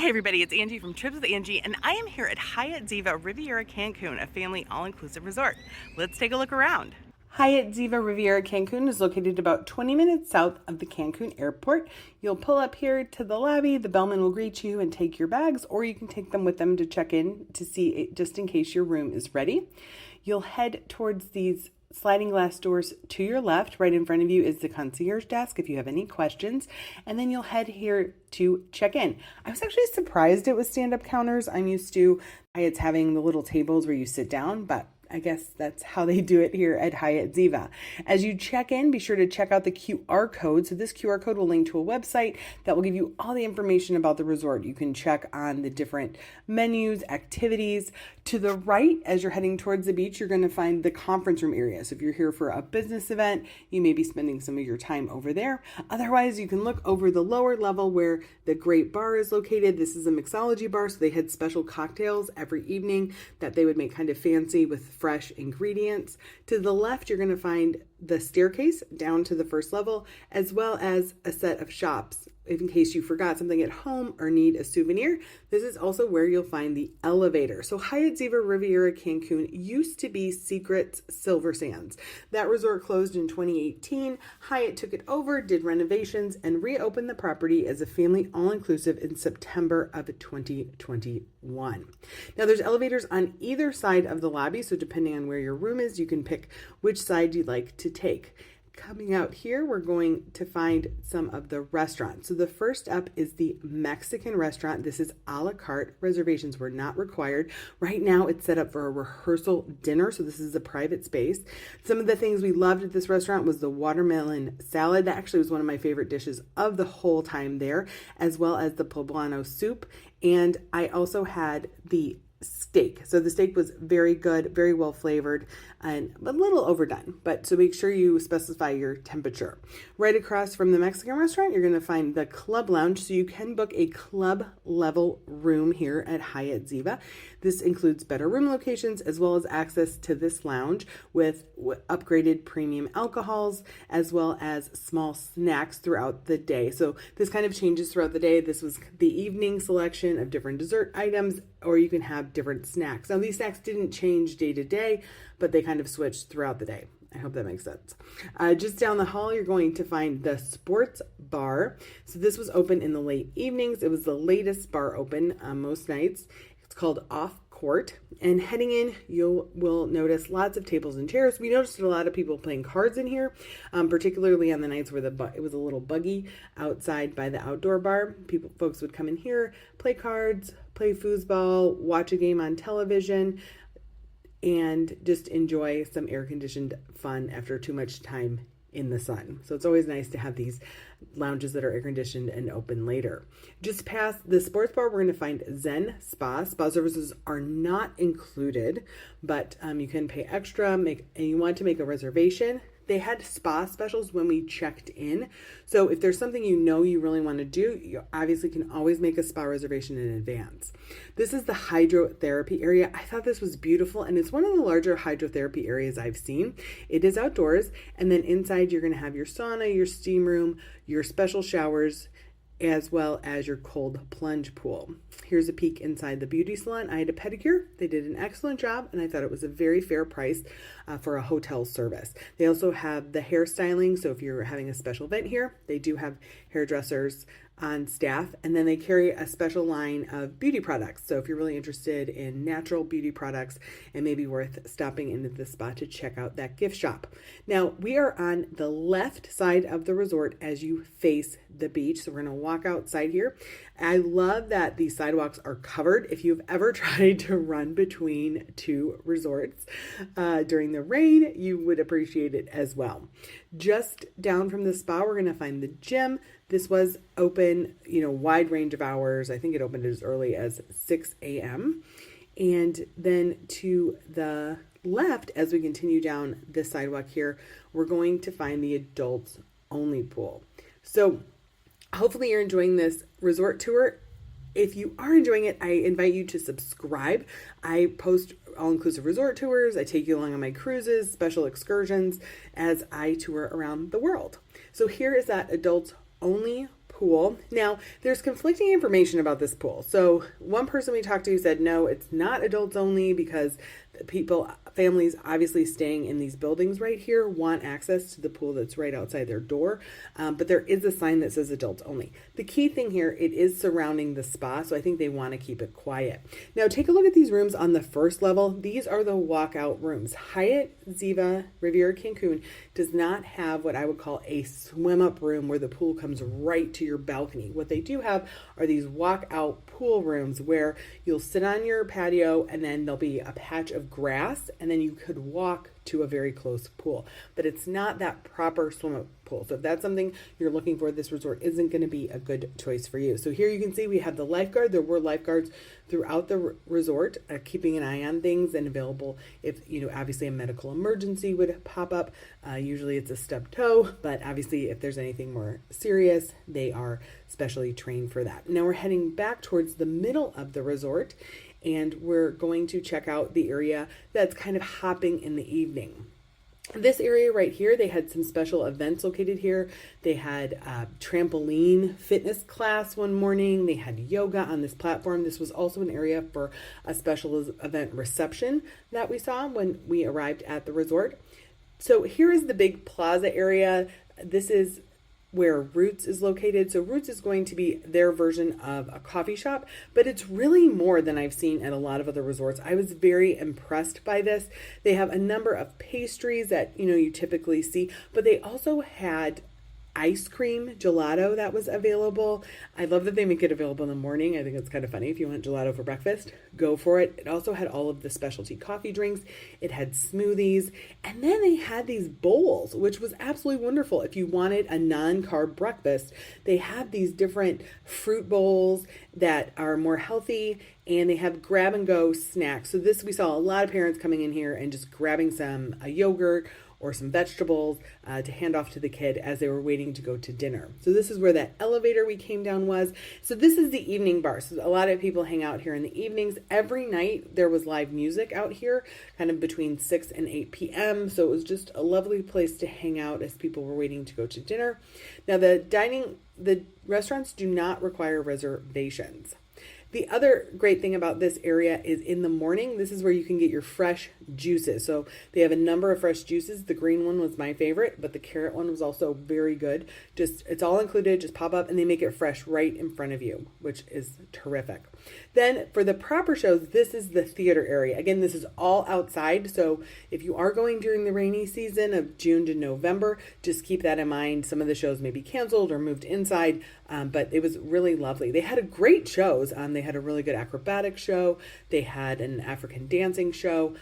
Hey everybody, it's Angie from Trips with Angie, and I am here at Hyatt Ziva Riviera Cancun, a family all-inclusive resort. Let's take a look around. Hyatt Ziva Riviera Cancun is located about 20 minutes south of the Cancun airport. You'll pull up here to the lobby, the bellman will greet you and take your bags, or you can take them with them to check in to see it, just in case your room is ready. You'll head towards these sliding glass doors to your left. Right in front of you is the concierge desk if you have any questions. And then you'll head here to check in. I was actually surprised it was stand-up counters. I'm used to Hyatt's having the little tables where you sit down, but I guess that's how they do it here at Hyatt Ziva. As you check in, be sure to check out the QR code. So this QR code will link to a website that will give you all the information about the resort. You can check on the different menus, activities. To the right, as you're heading towards the beach, you're going to find the conference room area. So if you're here for a business event, you may be spending some of your time over there. Otherwise, you can look over the lower level where the great bar is located. This is a mixology bar, so they had special cocktails every evening that they would make kind of fancy with fresh ingredients. To the left, you're going to find the staircase down to the first level, as well as a set of shops. In case you forgot something at home or need a souvenir, this is also where you'll find the elevator. So Hyatt Ziva Riviera Cancun used to be Secret's Silver Sands. That resort closed in 2018. Hyatt took it over, did renovations, and reopened the property as a family all-inclusive in September of 2021. Now there's elevators on either side of the lobby, so depending on where your room is, you can pick which side you'd like to take. Coming out here, we're going to find some of the restaurants. So the first up is the Mexican restaurant. This is a la carte. Reservations were not required. Right now, it's set up for a rehearsal dinner, so this is a private space. Some of the things we loved at this restaurant was the watermelon salad. That actually was one of my favorite dishes of the whole time there, as well as the poblano soup. And I also had the steak. So the steak was very good, very well flavored, and a little overdone. But so make sure you specify your temperature. Right across from the Mexican restaurant, you're going to find the club lounge. So you can book a club level room here at Hyatt Ziva. This includes better room locations as well as access to this lounge with upgraded premium alcohols as well as small snacks throughout the day. So this kind of changes throughout the day. This was the evening selection of different dessert items, or you can have different snacks. Now these snacks didn't change day to day, but they kind of switched throughout the day. I hope that makes sense. Just down the hall, you're going to find the sports bar. So this was open in the late evenings. It was the latest bar open most nights. It's called Off Court. And heading in, you will notice lots of tables and chairs. We noticed a lot of people playing cards in here, particularly on the nights where it was a little buggy outside by the outdoor bar. Folks would come in here, play cards, play foosball, watch a game on television, and just enjoy some air-conditioned fun after too much time in the sun. So it's always nice to have these lounges that are air-conditioned and open later. Just past the sports bar, we're going to find Zen Spa. Spa services are not included, but you can pay extra, and you want to make a reservation. They had spa specials when we checked in. So if there's something you know you really want to do, you obviously can always make a spa reservation in advance. This is the hydrotherapy area. I thought this was beautiful, and it's one of the larger hydrotherapy areas I've seen. It is outdoors, and then inside you're going to have your sauna, your steam room, your special showers, as well as your cold plunge pool. Here's a peek inside the beauty salon. I had a pedicure. They did an excellent job, and I thought it was a very fair price for a hotel service. They also have the hairstyling, so if you're having a special event here, they do have hairdressers on staff, and then they carry a special line of beauty products. So if you're really interested in natural beauty products, it may be worth stopping into the spa to check out that gift shop. Now, we are on the left side of the resort as you face the beach. So we're going to walk outside here. I love that these sidewalks are covered. If you've ever tried to run between two resorts during the rain, you would appreciate it as well. Just down from the spa, we're going to find the gym. This was open, wide range of hours. I think it opened as early as 6 a.m. And then to the left, as we continue down this sidewalk here, we're going to find the adults only pool. So hopefully you're enjoying this resort tour. If you are enjoying it, I invite you to subscribe. I post all-inclusive resort tours. I take you along on my cruises, special excursions as I tour around the world. So here is that adults only pool. Now, there's conflicting information about this pool. So one person we talked to said, no, it's not adults only because families obviously staying in these buildings right here want access to the pool that's right outside their door. But there is a sign that says adults only. The key thing here, it is surrounding the spa, so I think they want to keep it quiet. Now, take a look at these rooms on the first level. These are the walkout rooms. Hyatt Ziva Riviera Cancun does not have what I would call a swim-up room where the pool comes right to your balcony. What they do have are these walkout pool rooms where you'll sit on your patio and then there'll be a patch of grass and then you could walk to a very close pool. But it's not that proper swim-up pool. So if that's something you're looking for, this resort isn't going to be a good choice for you. So here you can see we have the lifeguard. There were lifeguards throughout the resort, keeping an eye on things and available if, obviously a medical emergency would pop up. Usually it's a stubbed toe, but obviously if there's anything more serious, they are specially trained for that. Now we're heading back towards the middle of the resort, and we're going to check out the area that's kind of hopping in the evening. This area right here, they had some special events located here. They had a trampoline fitness class one morning. They had yoga on this platform. This was also an area for a special event reception that we saw when we arrived at the resort. So here is the big plaza area. This is where Roots is located. So Roots is going to be their version of a coffee shop, but it's really more than I've seen at a lot of other resorts. I was very impressed by this. They have a number of pastries that, you typically see, but they also had ice cream gelato that was available. I love that they make it available in the morning. I think it's kind of funny. If you want gelato for breakfast, go for it. It also had all of the specialty coffee drinks. It had smoothies. And then they had these bowls, which was absolutely wonderful. If you wanted a non-carb breakfast, they have these different fruit bowls that are more healthy, and they have grab and go snacks. So we saw a lot of parents coming in here and just grabbing a yogurt or some vegetables to hand off to the kid as they were waiting to go to dinner. So this is where that elevator we came down was. So this is the evening bar. So a lot of people hang out here in the evenings. Every night there was live music out here, kind of between 6 and 8 p.m. So it was just a lovely place to hang out as people were waiting to go to dinner. Now the restaurants do not require reservations. The other great thing about this area is in the morning, this is where you can get your fresh juices. So they have a number of fresh juices. The green one was my favorite, but the carrot one was also very good. It's all included, just pop up and they make it fresh right in front of you, which is terrific. Then for the proper shows, this is the theater area. Again, this is all outside. So if you are going during the rainy season of June to November, just keep that in mind. Some of the shows may be canceled or moved inside, but it was really lovely. They had a great shows. They had a really good acrobatic show. They had an African dancing show.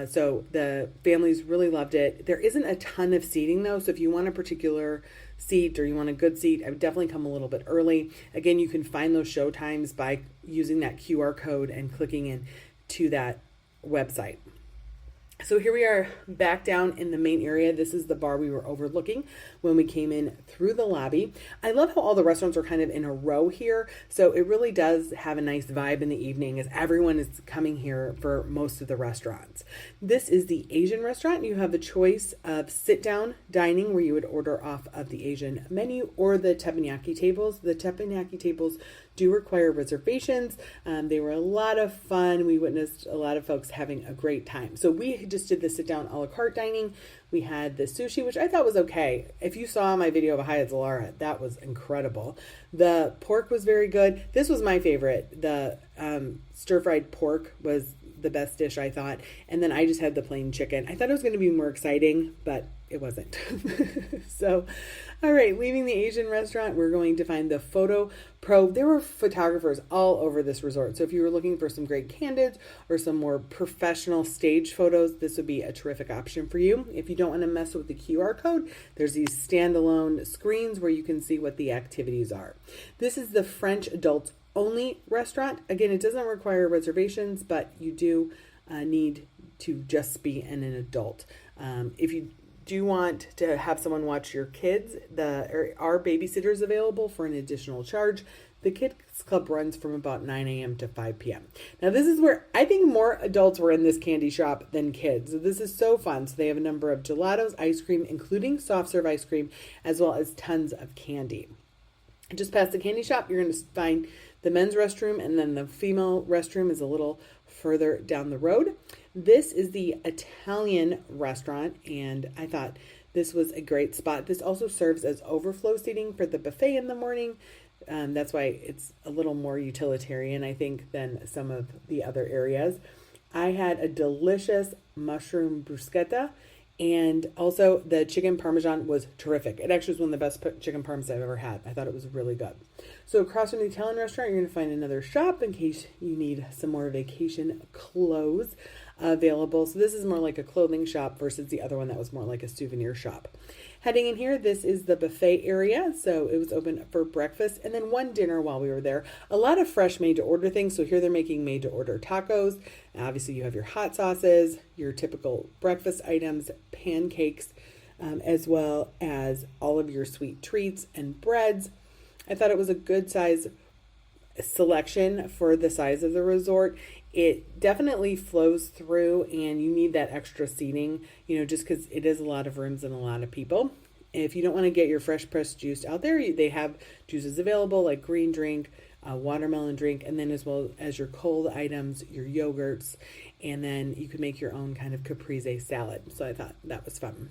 So the families really loved it. There isn't a ton of seating though. So if you want a particular seat or you want a good seat, I would definitely come a little bit early. Again, you can find those show times by using that QR code and clicking in to that website. So here we are back down in the main area. This is the bar we were overlooking when we came in through the lobby. I love how all the restaurants are kind of in a row here. So it really does have a nice vibe in the evening as everyone is coming here for most of the restaurants. This is the Asian restaurant. You have the choice of sit-down dining where you would order off of the Asian menu or the teppanyaki tables. The teppanyaki tables do require reservations. They were a lot of fun. We witnessed a lot of folks having a great time. So we just did the sit-down a la carte dining. We had the sushi, which I thought was okay. If you saw my video of Hyatt Ziva, that was incredible. The pork was very good. This was my favorite. The stir-fried pork was the best dish, I thought. And then I just had the plain chicken. I thought it was going to be more exciting, but it wasn't. So, all right, leaving the Asian restaurant, we're going to find the Photo Pro. There were photographers all over this resort. So if you were looking for some great candids or some more professional stage photos, this would be a terrific option for you. If you don't want to mess with the QR code, there's these standalone screens where you can see what the activities are. This is the French adults only restaurant. Again, it doesn't require reservations, but you do need to just be an adult. If you do want to have someone watch your kids, there are babysitters available for an additional charge. The Kids Club runs from about 9 a.m. to 5 p.m. Now, this is where I think more adults were in this candy shop than kids. So this is so fun. So they have a number of gelatos, ice cream, including soft serve ice cream, as well as tons of candy. Just past the candy shop, you're going to find the men's restroom, and then the female restroom is a little further down the road. This is the Italian restaurant, and I thought this was a great spot. This also serves as overflow seating for the buffet in the morning. That's why it's a little more utilitarian, I think, than some of the other areas. I had a delicious mushroom bruschetta, and also the chicken parmesan was terrific. It actually was one of the best chicken parms I've ever had. I thought it was really good. So across from the Italian restaurant, you're going to find another shop in case you need some more vacation clothes available. So this is more like a clothing shop versus the other one that was more like a souvenir shop. Heading in here, this is the buffet area. So it was open for breakfast and then one dinner while we were there. A lot of fresh made-to-order things. So here they're making made-to-order tacos. Obviously, you have your hot sauces, your typical breakfast items, pancakes, as well as all of your sweet treats and breads. I thought it was a good size selection for the size of the resort. It definitely flows through, and you need that extra seating, just because it is a lot of rooms and a lot of people. If you don't want to get your fresh pressed juice out there, they have juices available like green drink, watermelon drink, and then as well as your cold items, your yogurts, and then you could make your own kind of caprese salad. So I thought that was fun.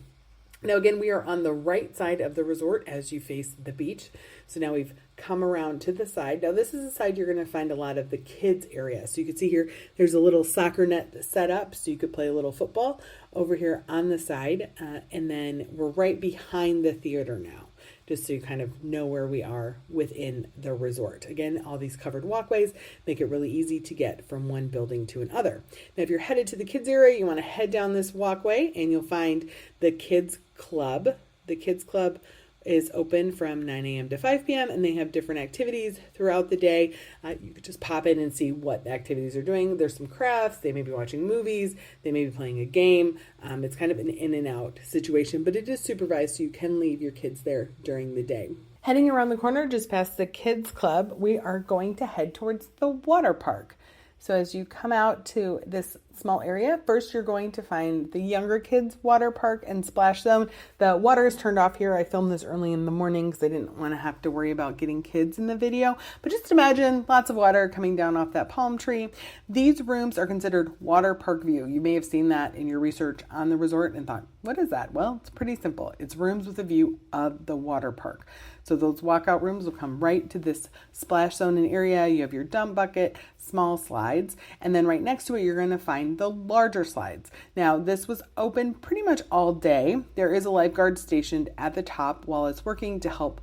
Now, again, we are on the right side of the resort as you face the beach. So now we've come around to the side. Now, this is the side you're going to find a lot of the kids area. So you can see here, there's a little soccer net set up so you could play a little football over here on the side. And then we're right behind the theater now, just so you kind of know where we are within the resort. Again, all these covered walkways make it really easy to get from one building to another. Now, if you're headed to the kids area, you want to head down this walkway and you'll find the kids club. The kids club is open from 9 a.m. to 5 p.m. and they have different activities throughout the day. You could just pop in and see what the activities are doing. There's some crafts. They may be watching movies. They may be playing a game. It's kind of an in and out situation, but it is supervised, so you can leave your kids there during the day. Heading around the corner just past the kids club, we are going to head towards the water park. So as you come out to this small area, first you're going to find the younger kids water park and splash zone. The water is turned off here. I filmed this early in the morning because I didn't want to have to worry about getting kids in the video. But just imagine lots of water coming down off that palm tree. These rooms are considered water park view. You may have seen that in your research on the resort and thought, what is that? Well, it's pretty simple. It's rooms with a view of the water park. So those walkout rooms will come right to this splash zone and area. You have your dump bucket, small slides, and then right next to it, you're going to find the larger slides. Now, this was open pretty much all day. There is a lifeguard stationed at the top while it's working to help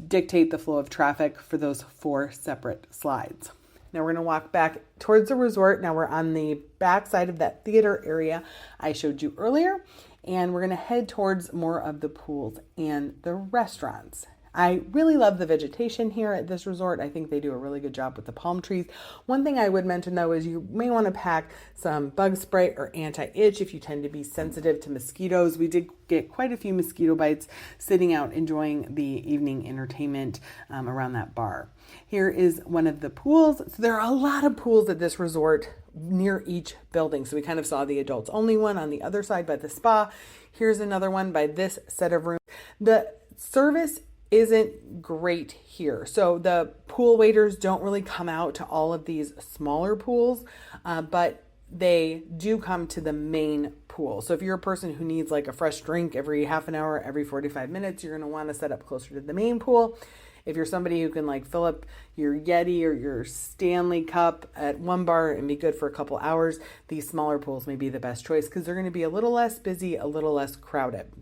dictate the flow of traffic for those 4 separate slides. Now we're going to walk back towards the resort. Now we're on the back side of that theater area I showed you earlier, and we're going to head towards more of the pools and the restaurants. I really love the vegetation here at this resort. I think they do a really good job with the palm trees. One thing I would mention though is you may want to pack some bug spray or anti-itch if you tend to be sensitive to mosquitoes. We did get quite a few mosquito bites sitting out enjoying the evening entertainment around that bar. Here is one of the pools. So there are a lot of pools at this resort near each building. So we kind of saw the adults only one on the other side by the spa. Here's another one by this set of rooms. The service isn't great here. So the pool waiters don't really come out to all of these smaller pools, but they do come to the main pool. So if you're a person who needs like a fresh drink every half an hour, every 45 minutes, you're going to want to set up closer to the main pool. If you're somebody who can like fill up your Yeti or your Stanley cup at one bar and be good for a couple hours, these smaller pools may be the best choice because they're going to be a little less busy, a little less crowded.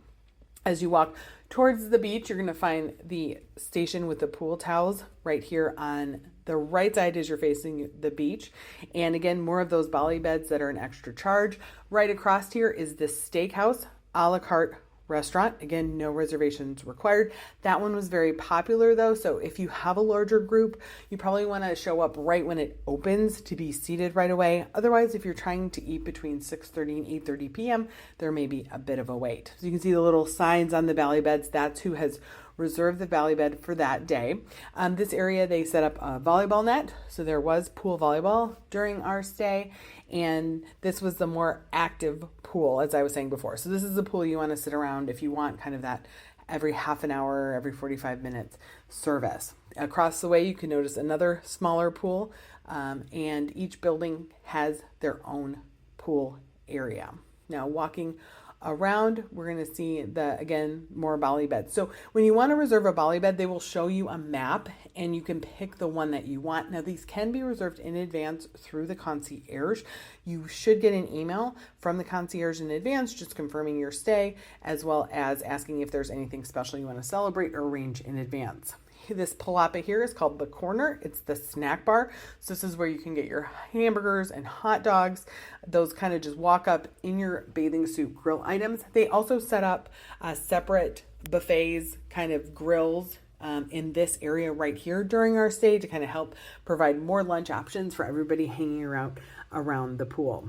As you walk towards the beach, you're going to find the station with the pool towels right here on the right side as you're facing the beach. And again, more of those Bali beds that are an extra charge. Right across here is the steakhouse a la carte restaurant. Again, no reservations required. That one was very popular though. So if you have a larger group, you probably want to show up right when it opens to be seated right away. Otherwise, if you're trying to eat between 6:30 and 8:30 p.m., there may be a bit of a wait. So you can see the little signs on the Bali beds. That's who has reserved the Bali bed for that day. This area, they set up a volleyball net. So there was pool volleyball during our stay. And this was the more active pool, as I was saying before. So this is the pool you want to sit around if you want kind of that every half an hour, every 45 minutes service. Across the way, you can notice another smaller pool, and each building has their own pool area. Now, walking around, we're going to see again, more Bali beds. So when you want to reserve a Bali bed, they will show you a map and you can pick the one that you want. Now, these can be reserved in advance through the concierge. You should get an email from the concierge in advance, just confirming your stay, as well as asking if there's anything special you want to celebrate or arrange in advance. This palapa here is called the Corner. It's the snack bar. So this is where you can get your hamburgers and hot dogs. Those kind of just walk up in your bathing suit grill items. They also set up separate buffets, kind of grills in this area right here during our stay to kind of help provide more lunch options for everybody hanging around the pool.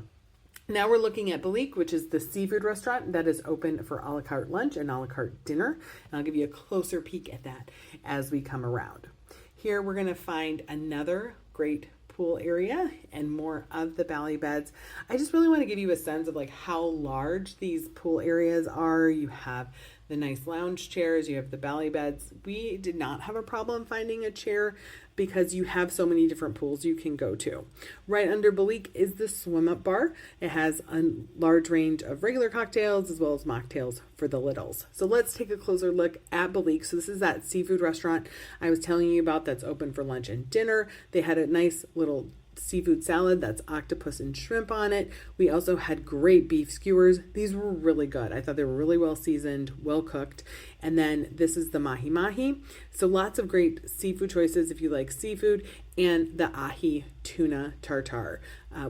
Now we're looking at Balik, which is the seafood restaurant that is open for a la carte lunch and a la carte dinner. And I'll give you a closer peek at that as we come around. Here we're going to find another great pool area and more of the Bali beds. I just really want to give you a sense of like how large these pool areas are. You have the nice lounge chairs, you have the Bali beds. We did not have a problem finding a chair because you have so many different pools you can go to. Right under Balik is the swim up bar. It has a large range of regular cocktails as well as mocktails for the littles. So let's take a closer look at Balik. So this is that seafood restaurant I was telling you about that's open for lunch and dinner. They had a nice little seafood salad that's octopus and shrimp on it. We also had great beef skewers. These were really good. I thought they were really well seasoned, well cooked. And then this is the mahi mahi. So lots of great seafood choices if you like seafood, and the ahi tuna tartare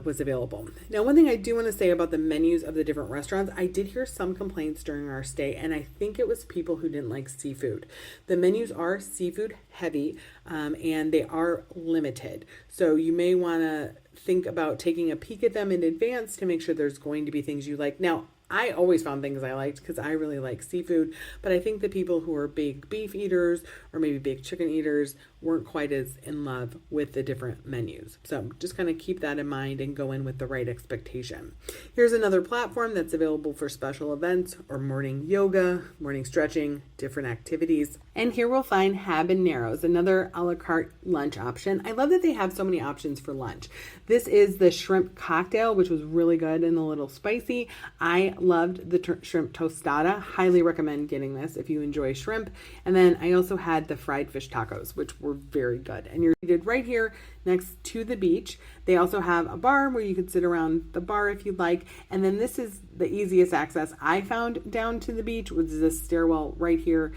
was available. Now, one thing I do want to say about the menus of the different restaurants, I did hear some complaints during our stay, and I think it was people who didn't like seafood. The menus are seafood heavy, and they are limited. So you may want to think about taking a peek at them in advance to make sure there's going to be things you like. Now, I always found things I liked because I really like seafood, but I think the people who are big beef eaters or maybe big chicken eaters weren't quite as in love with the different menus. So just kind of keep that in mind and go in with the right expectation. Here's another platform that's available for special events or morning yoga, morning stretching, different activities. And here we'll find habaneros, another a la carte lunch option. I love that they have so many options for lunch. This is the shrimp cocktail, which was really good and a little spicy. I loved the shrimp tostada. Highly recommend getting this if you enjoy shrimp. And then I also had the fried fish tacos, which were very good. And you're seated right here next to the beach. They also have a bar where you could sit around the bar if you'd like. And then this is the easiest access I found down to the beach, which is this stairwell right here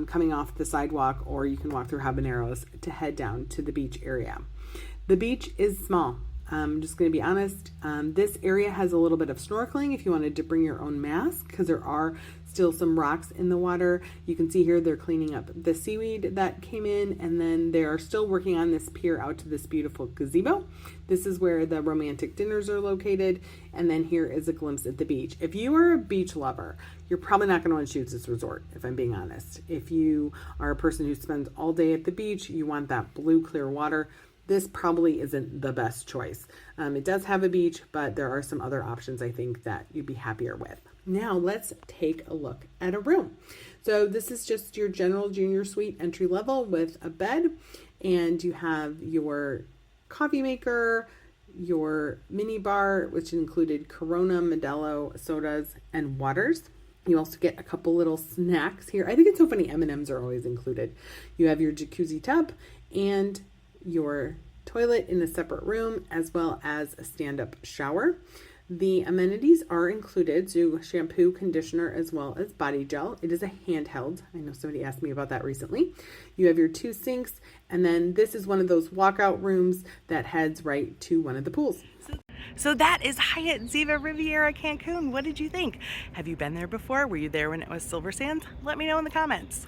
coming off the sidewalk, or you can walk through habaneros to head down to the beach area. The beach is small. I'm just going to be honest. This area has a little bit of snorkeling if you wanted to bring your own mask, because there are still some rocks in the water. You can see here they're cleaning up the seaweed that came in, and then they are still working on this pier out to this beautiful gazebo. This is where the romantic dinners are located, and then here is a glimpse at the beach. If you are a beach lover, you're probably not going to want to choose this resort, if I'm being honest. If you are a person who spends all day at the beach, you want that blue clear water, this probably isn't the best choice. It does have a beach, but there are some other options I think that you'd be happier with. Now let's take a look at a room. So this is just your general junior suite entry level with a bed, and you have your coffee maker, your mini bar, which included Corona, Modelo, sodas, and waters. You also get a couple little snacks here. I think it's so funny, M&Ms are always included. You have your jacuzzi tub and your toilet in a separate room, as well as a stand-up shower. The amenities are included, so shampoo, conditioner, as well as body gel. It is a handheld. I know somebody asked me about that recently. You have your 2 sinks, and then this is one of those walkout rooms that heads right to one of the pools. So that is Hyatt Ziva Riviera Cancun. What did you think? Have you been there before? Were you there when it was Silver Sands? Let me know in the comments.